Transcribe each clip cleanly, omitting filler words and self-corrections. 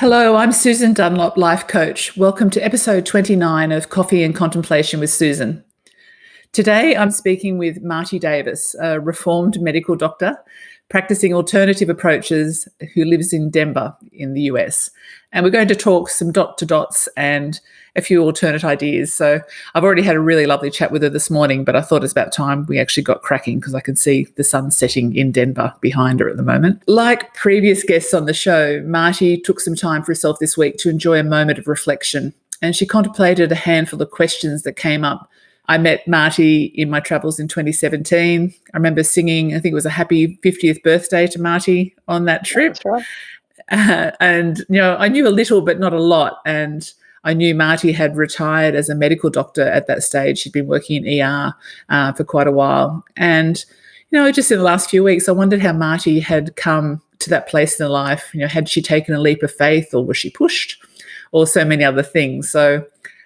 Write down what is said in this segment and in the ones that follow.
Hello, I'm Susan Dunlop, Life Coach. Welcome to episode 29 of Coffee and Contemplation with Susan. Today, I'm speaking with Marti Davis, a reformed medical doctor practicing alternative approaches who lives in Denver in the US. And we're going to talk some dot to dots and a few alternate ideas. So I've already had a really lovely chat with her this morning, but I thought it's about time we actually got cracking because I can see the sun setting in Denver behind her at the moment. Like previous guests on the show, Marti took some time for herself this week to enjoy a moment of reflection, and she contemplated a handful of questions that came up. I met Marti in my travels in 2017. I remember singing, I think it was a happy 50th birthday to Marti on that trip. That's right. And, I knew a little, but not a lot. And I knew Marti had retired as a medical doctor at that stage. She'd been working in ER for quite a while. And, just in the last few weeks, I wondered how Marti had come to that place in her life. Had she taken a leap of faith, or was she pushed, or so many other things? So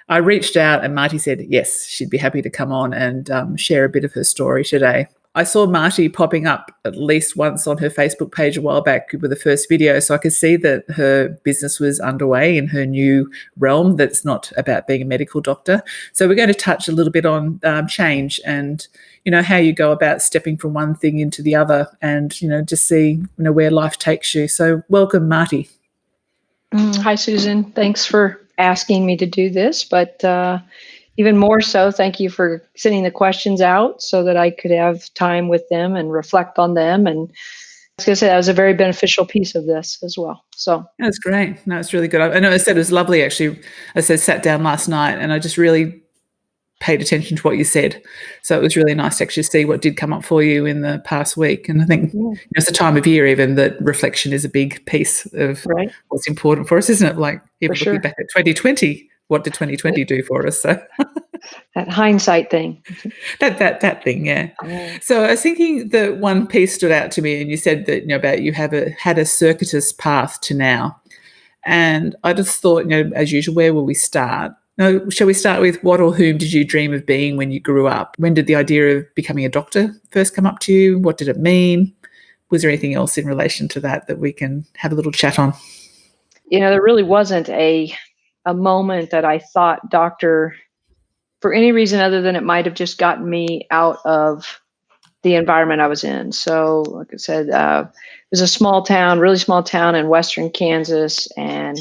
I reached out and Marti said, yes, she'd be happy to come on and share a bit of her story today. I saw Marti popping up at least once on her Facebook page a while back with the first video, so I could see that her business was underway in her new realm that's not about being a medical doctor. So we're going to touch a little bit on change and, how you go about stepping from one thing into the other and, just see, where life takes you. So welcome, Marti. Hi, Susan. Thanks for asking me to do this, but even more so, thank you for sending the questions out so that I could have time with them and reflect on them. And I was going to say that was a very beneficial piece of this as well. So that's great. No, it's really good. I know I said it was lovely, actually. Sat down last night and I just really paid attention to what you said. So it was really nice to actually see what did come up for you in the past week. And I think it's a time of year even that reflection is a big piece of what's important for us, isn't it? Like even looking back at 2020, what did 2020 do for us? So that hindsight thing. That thing, yeah. So I was thinking that one piece stood out to me, and you said that about you have had a circuitous path to now, and I just thought, as usual, where will we start? No, shall we start with what or whom did you dream of being when you grew up? When did the idea of becoming a doctor first come up to you? What did it mean? Was there anything else in relation to that we can have a little chat on? There really wasn't a moment that I thought doctor for any reason other than it might have just gotten me out of the environment I was in. So like I said, it was a small town, really small town in western Kansas. And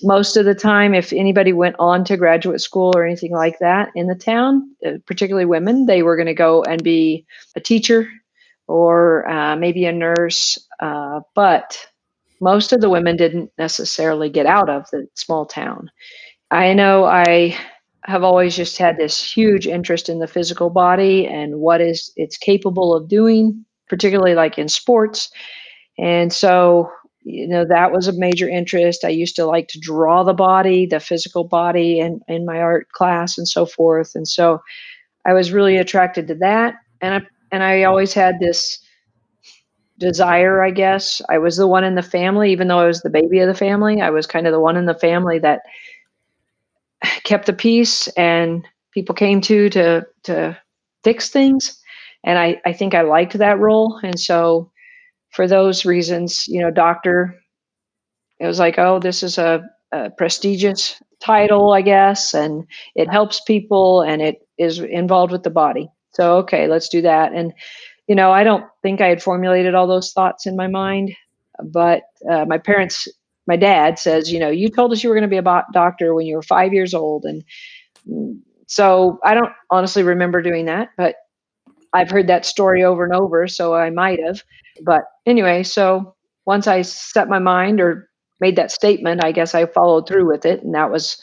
most of the time, if anybody went on to graduate school or anything like that in the town, particularly women, they were going to go and be a teacher or maybe a nurse. But most of the women didn't necessarily get out of the small town. I know I have always just had this huge interest in the physical body and what it's capable of doing, particularly like in sports. And so, that was a major interest. I used to like to draw the body, the physical body in my art class and so forth. And so I was really attracted to that. And I always had this desire, I guess. I was the one in the family, even though I was the baby of the family, I was kind of the one in the family that kept the peace and people came to fix things. And I think I liked that role. And so for those reasons, doctor, it was like, oh, this is a prestigious title, I guess, and it helps people and it is involved with the body. So, okay, let's do that. And, I don't think I had formulated all those thoughts in my mind, but my dad says, you told us you were going to be a doctor when you were 5 years old. And so I don't honestly remember doing that, but I've heard that story over and over, so I might have. But anyway, so once I set my mind or made that statement, I guess I followed through with it. And that was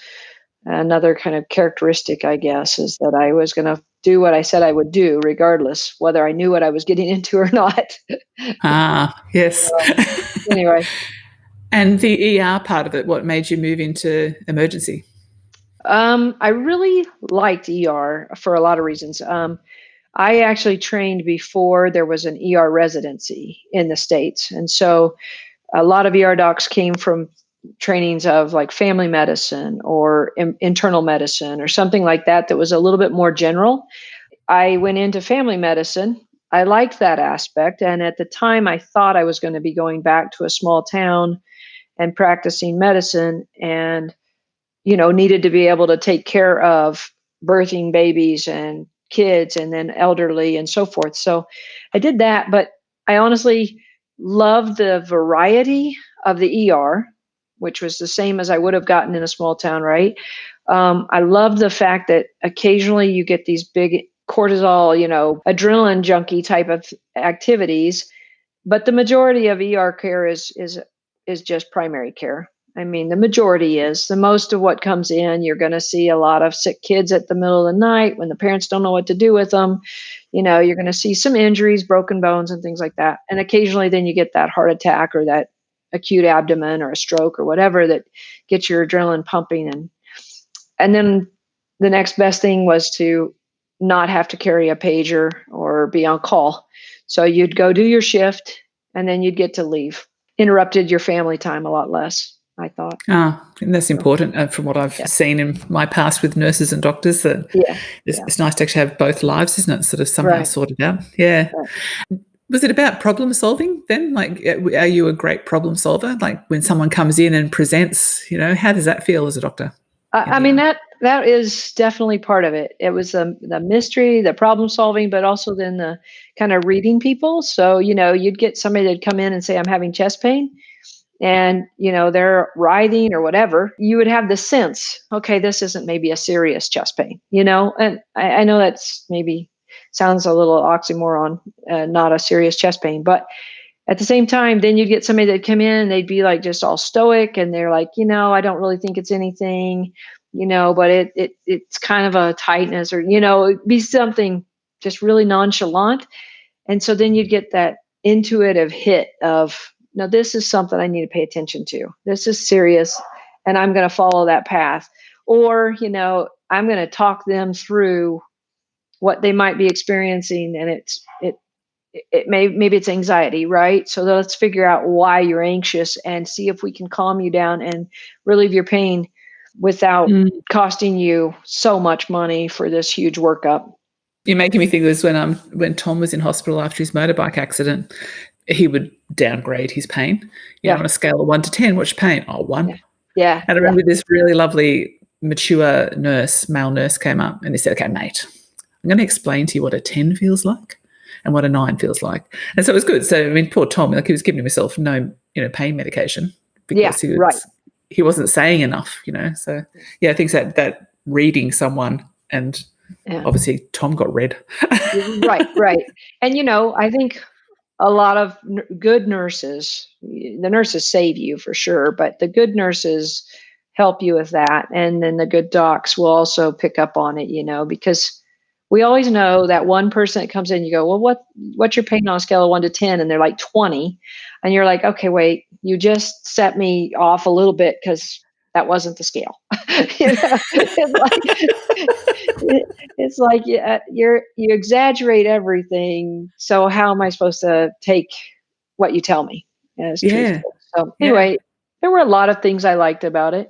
another kind of characteristic, I guess, is that I was going to do what I said I would do, regardless whether I knew what I was getting into or not. Yes. Anyway. And the ER part of it, what made you move into emergency? I really liked ER for a lot of reasons. I actually trained before there was an ER residency in the States. And so a lot of ER docs came from trainings of like family medicine or internal medicine or something like that was a little bit more general. I went into family medicine. I liked that aspect. And at the time, I thought I was going to be going back to a small town and practicing medicine, and needed to be able to take care of birthing babies and kids and then elderly and so forth. So I did that, but I honestly loved the variety of the ER, which was the same as I would have gotten in a small town, right? I love the fact that occasionally you get these big cortisol, adrenaline junkie type of activities, but the majority of ER care is just primary care. I mean, the majority is. The most of what comes in, you're going to see a lot of sick kids at the middle of the night when the parents don't know what to do with them. You're going to see some injuries, broken bones, and things like that. And occasionally, then you get that heart attack or that acute abdomen or a stroke or whatever that gets your adrenaline pumping. And then the next best thing was to not have to carry a pager or be on call. So you'd go do your shift and then you'd get to leave. Interrupted your family time a lot less, I thought. And that's important from what I've seen in my past with nurses and doctors, that it's nice to actually have both lives, isn't it? Sort of somehow sorted out. Yeah. Right. Was it about problem solving then? Like, are you a great problem solver? Like when someone comes in and presents, how does that feel as a doctor? I mean, that is definitely part of it. It was the mystery, the problem solving, but also then the kind of reading people. So, you'd get somebody that'd come in and say, I'm having chest pain, and, they're writhing or whatever. You would have the sense, okay, this isn't maybe a serious chest pain, and I know that's maybe sounds a little oxymoron, not a serious chest pain, but at the same time, then you'd get somebody that'd come in and they'd be like just all stoic, and they're like, I don't really think it's anything, but it's kind of a tightness, or, it'd be something just really nonchalant. And so then you'd get that intuitive hit of, no, this is something I need to pay attention to. This is serious, and I'm going to follow that path. Or, I'm going to talk them through what they might be experiencing, and maybe it's anxiety, right? So let's figure out why you're anxious and see if we can calm you down and relieve your pain without costing you so much money for this huge workup. You're making me think of this when Tom was in hospital after his motorbike accident. He would downgrade his pain. On a scale of 1 to 10, what's your pain? Oh, 1. Yeah. And I remember this really lovely, mature male nurse came up and he said, okay, mate, I'm going to explain to you what a 10 feels like and what a 9 feels like. And so it was good. So, I mean, poor Tom, he was giving himself no, pain medication because he wasn't saying enough, So, I think that reading someone, and obviously Tom got read. Right. And, I think a lot of good nurses, the nurses save you for sure, but the good nurses help you with that. And then the good docs will also pick up on it, because we always know that one person that comes in, you go, well, what's your pain on a scale of 1 to 10? And they're like 20. And you're like, okay, wait, you just set me off a little bit because that wasn't the scale. It's like you exaggerate everything. So how am I supposed to take what you tell me as truthful? So anyway, there were a lot of things I liked about it.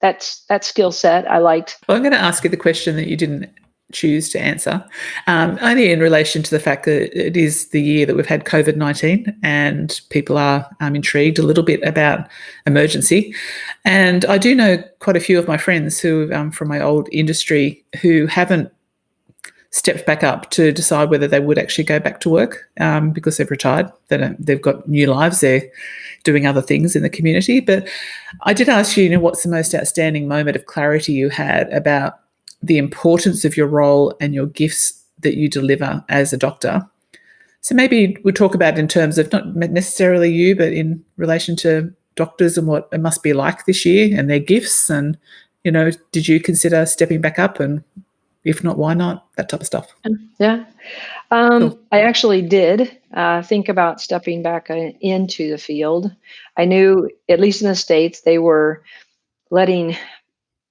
That skill set I liked. Well, I'm going to ask you the question that you didn't choose to answer, only in relation to the fact that it is the year that we've had COVID-19 and people are intrigued a little bit about emergency. And I do know quite a few of my friends who, from my old industry, who haven't stepped back up to decide whether they would actually go back to work because they've retired. They've got new lives. They're doing other things in the community. But I did ask you, what's the most outstanding moment of clarity you had about the importance of your role and your gifts that you deliver as a doctor. So maybe we'll talk about in terms of not necessarily you, but in relation to doctors and what it must be like this year and their gifts. And, did you consider stepping back up? And if not, why not? That type of stuff. Yeah. Cool. I actually did think about stepping back into the field. I knew, at least in the States, they were letting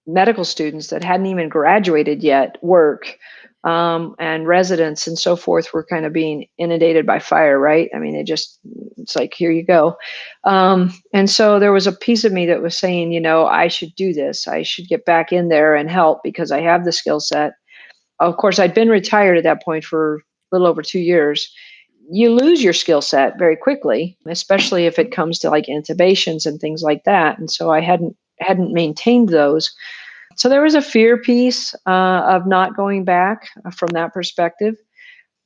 medical students that hadn't even graduated yet work, and residents and so forth were kind of being inundated by fire, right? I mean, it's like, here you go. And so there was a piece of me that was saying, I should do this. I should get back in there and help because I have the skill set. Of course, I'd been retired at that point for a little over 2 years. you lose your skill set very quickly, especially if it comes to like intubations and things like that. And so I hadn't maintained those. So there was a fear piece of not going back from that perspective,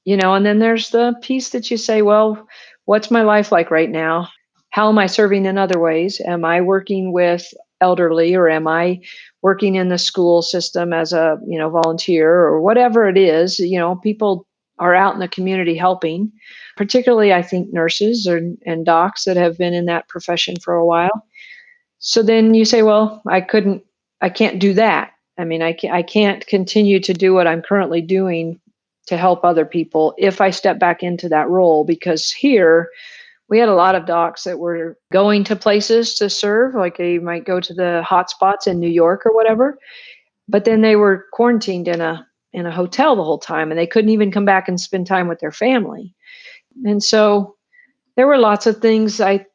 and then there's the piece that you say, well, what's my life like right now? How am I serving in other ways? Am I working with elderly, or am I working in the school system as a, volunteer, or whatever it is? People are out in the community helping, particularly I think nurses and docs that have been in that profession for a while. So then you say, well, I can't do that. I mean, I can't continue to do what I'm currently doing to help other people if I step back into that role, because here we had a lot of docs that were going to places to serve, like they might go to the hot spots in New York or whatever, but then they were quarantined in a hotel the whole time, and they couldn't even come back and spend time with their family. And so there were lots of things that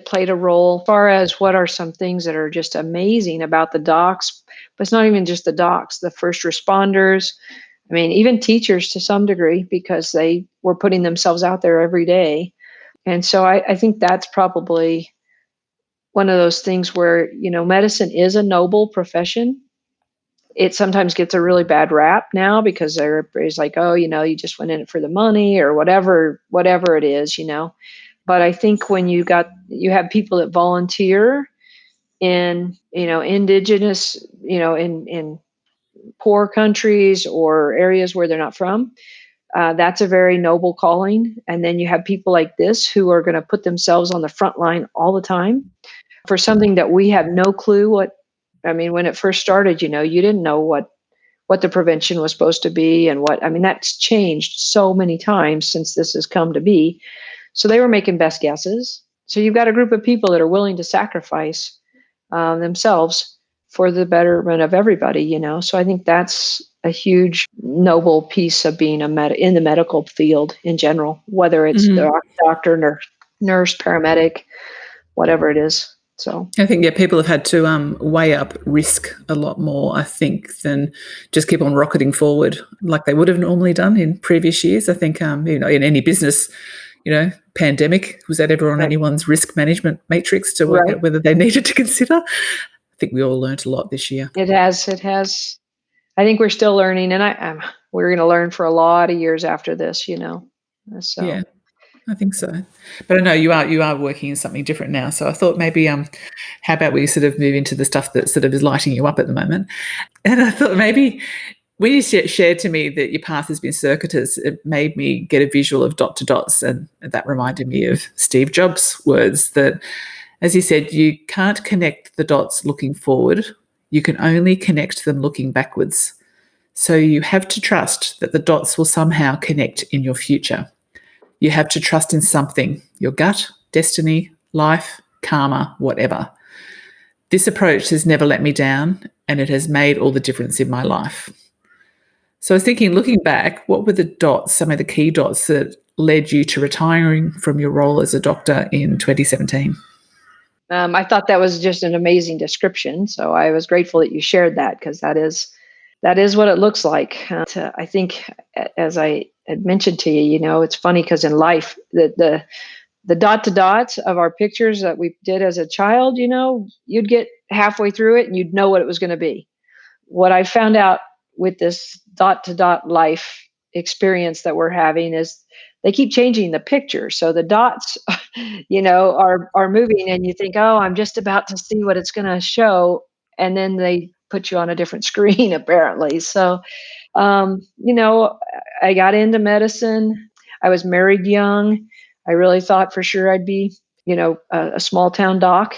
played a role. As far as what are some things that are just amazing about the docs, but it's not even just the docs, the first responders. I mean, even teachers to some degree, because they were putting themselves out there every day. And so I think that's probably one of those things where, medicine is a noble profession. It sometimes gets a really bad rap now because everybody's like, oh, you just went in it for the money or whatever it is. But I think when you have people that volunteer in, indigenous, in poor countries or areas where they're not from, that's a very noble calling. And then you have people like this who are going to put themselves on the front line all the time for something that we have no clue when it first started, you didn't know what the prevention was supposed to be and that's changed so many times since this has come to be. So they were making best guesses. So you've got a group of people that are willing to sacrifice themselves for the betterment of everybody, So I think that's a huge noble piece of being in the medical field in general, whether it's the doctor, nurse, paramedic, whatever it is. So I think, people have had to weigh up risk a lot more, I think, than just keep on rocketing forward like they would have normally done in previous years. I think, in any business, pandemic, was that ever on anyone's risk management matrix to work out whether they needed to consider? I think we all learnt a lot this year. It has. I think we're still learning, and we're going to learn for a lot of years after this, So. Yeah, I think so. But I know you are working in something different now. So I thought maybe, how about we sort of move into the stuff that sort of is lighting you up at the moment? And I thought maybe when you shared to me that your path has been circuitous, it made me get a visual of dot to dots, and that reminded me of Steve Jobs' words that, as he said, you can't connect the dots looking forward. You can only connect them looking backwards. So you have to trust that the dots will somehow connect in your future. You have to trust in something, your gut, destiny, life, karma, whatever. This approach has never let me down, and it has made all the difference in my life. So I was thinking, looking back, what were the dots, some of the key dots that led you to retiring from your role as a doctor in 2017? I thought that was just an amazing description. So I was grateful that you shared that, because that is what it looks like. I think, as I had mentioned to you, it's funny because in life, the dot to dots of our pictures that we did as a child, you'd get halfway through it and you'd know what it was going to be. What I found out with this dot to dot life experience that we're having is they keep changing the picture. So the dots, are moving, and you think, oh, I'm just about to see what it's going to show. And then they put you on a different screen, apparently. So, I got into medicine. I was married young. I really thought for sure I'd be, a small town doc,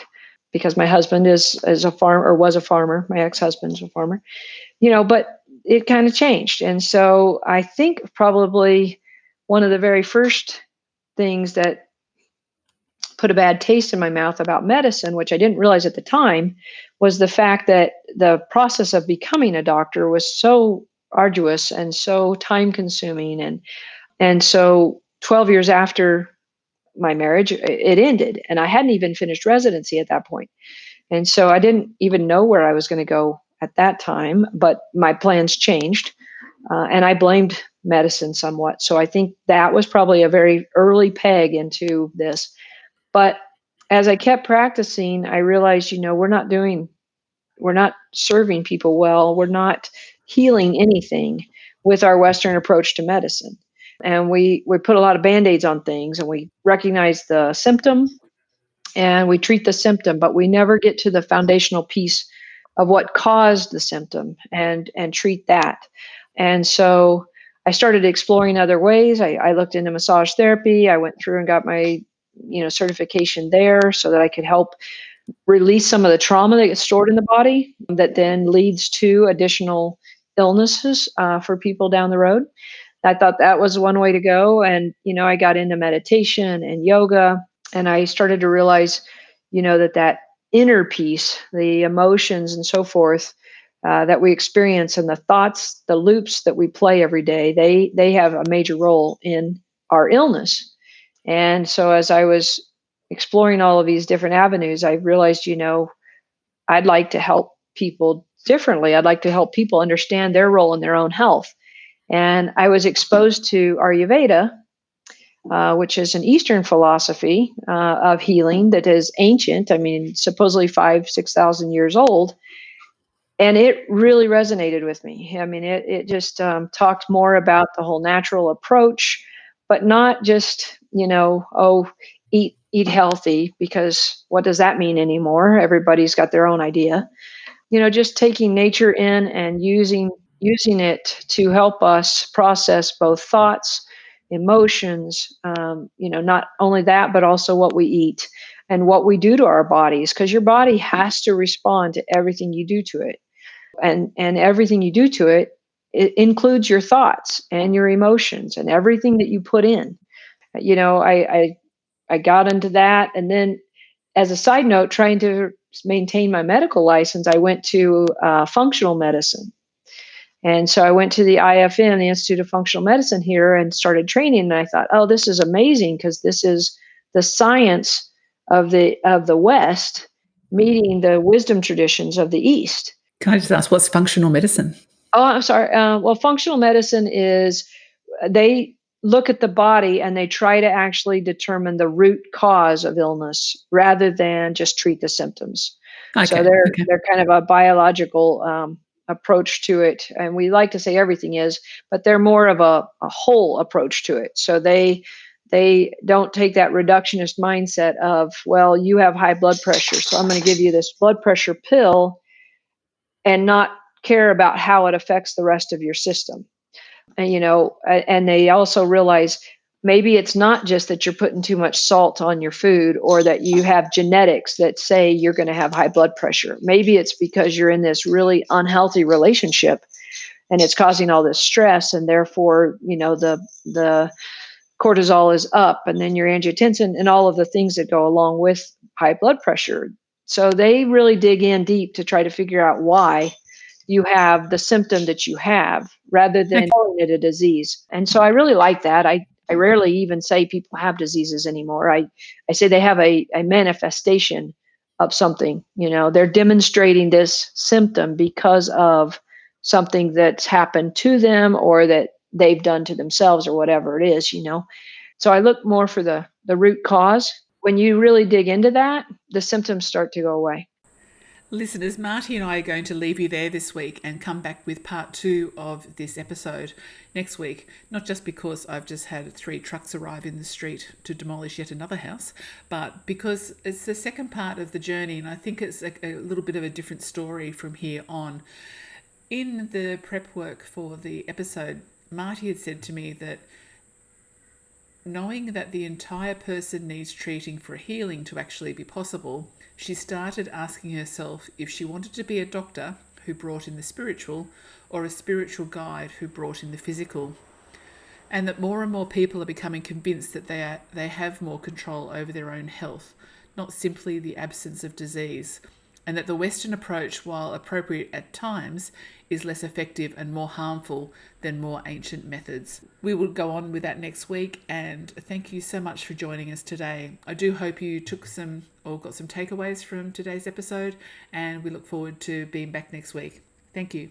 because my husband is a farmer, or was a farmer. My ex-husband's a farmer, but it kind of changed. And so I think probably one of the very first things that put a bad taste in my mouth about medicine, which I didn't realize at the time, was the fact that the process of becoming a doctor was so arduous and so time consuming. And so 12 years after my marriage, it ended, and I hadn't even finished residency at that point. And so I didn't even know where I was going to go at that time, but my plans changed. And I blamed medicine somewhat. So I think that was probably a very early peg into this. But as I kept practicing, I realized, we're not serving people well. We're not healing anything with our Western approach to medicine. And we put a lot of band-aids on things, and we recognize the symptom and we treat the symptom, but we never get to the foundational piece of what caused the symptom and treat that. And so I started exploring other ways. I looked into massage therapy. I went through and got my certification there so that I could help release some of the trauma that gets stored in the body that then leads to additional illnesses for people down the road. I thought that was one way to go. And, I got into meditation and yoga, and I started to realize, that inner peace, the emotions and so forth that we experience, and the thoughts, the loops that we play every day, they have a major role in our illness. And so as I was exploring all of these different avenues, I realized, I'd like to help people differently. I'd like to help people understand their role in their own health. And I was exposed to Ayurveda, which is an Eastern philosophy of healing that is ancient. I mean, supposedly 6,000 years old. And it really resonated with me. I mean, it just talked more about the whole natural approach, but not just, eat healthy, because what does that mean anymore? Everybody's got their own idea. Just taking nature in and using it to help us process both thoughts, emotions, not only that, but also what we eat and what we do to our bodies, because your body has to respond to everything you do to it. And everything you do to it, it includes your thoughts and your emotions and everything that you put in. I got into that. And then, as a side note, trying to maintain my medical license, I went to functional medicine. And so I went to the IFM, the Institute of Functional Medicine here, and started training. And I thought, oh, this is amazing, because this is the science of the West meeting the wisdom traditions of the East. Can I just ask, what's functional medicine? Oh, I'm sorry. Well, functional medicine is, they look at the body and they try to actually determine the root cause of illness rather than just treat the symptoms. Okay. So they're kind of a biological approach to it, and we like to say everything is, but they're more of a whole approach to it. So they don't take that reductionist mindset of, well, you have high blood pressure, so I'm going to give you this blood pressure pill, and not care about how it affects the rest of your system. And, and they also realize maybe it's not just that you're putting too much salt on your food, or that you have genetics that say you're going to have high blood pressure. Maybe it's because you're in this really unhealthy relationship and it's causing all this stress, and therefore, the cortisol is up, and then your angiotensin and all of the things that go along with high blood pressure. So they really dig in deep to try to figure out why you have the symptom that you have, rather than calling it a disease. And so I really like that. I rarely even say people have diseases anymore. I say they have a manifestation of something. They're demonstrating this symptom because of something that's happened to them, or that they've done to themselves, or whatever it is. So I look more for the root cause. When you really dig into that, the symptoms start to go away. Listeners, Marti and I are going to leave you there this week and come back with part 2 of this episode next week. Not just because I've just had 3 trucks arrive in the street to demolish yet another house, but because it's the second part of the journey, and I think it's a little bit of a different story from here on. In the prep work for the episode, Marti had said to me that knowing that the entire person needs treating for healing to actually be possible, she started asking herself if she wanted to be a doctor who brought in the spiritual, or a spiritual guide who brought in the physical. And that more and more people are becoming convinced that they have more control over their own health, not simply the absence of disease. And that the Western approach, while appropriate at times, is less effective and more harmful than more ancient methods. We will go on with that next week, and thank you so much for joining us today. I do hope you got some takeaways from today's episode, and we look forward to being back next week. Thank you.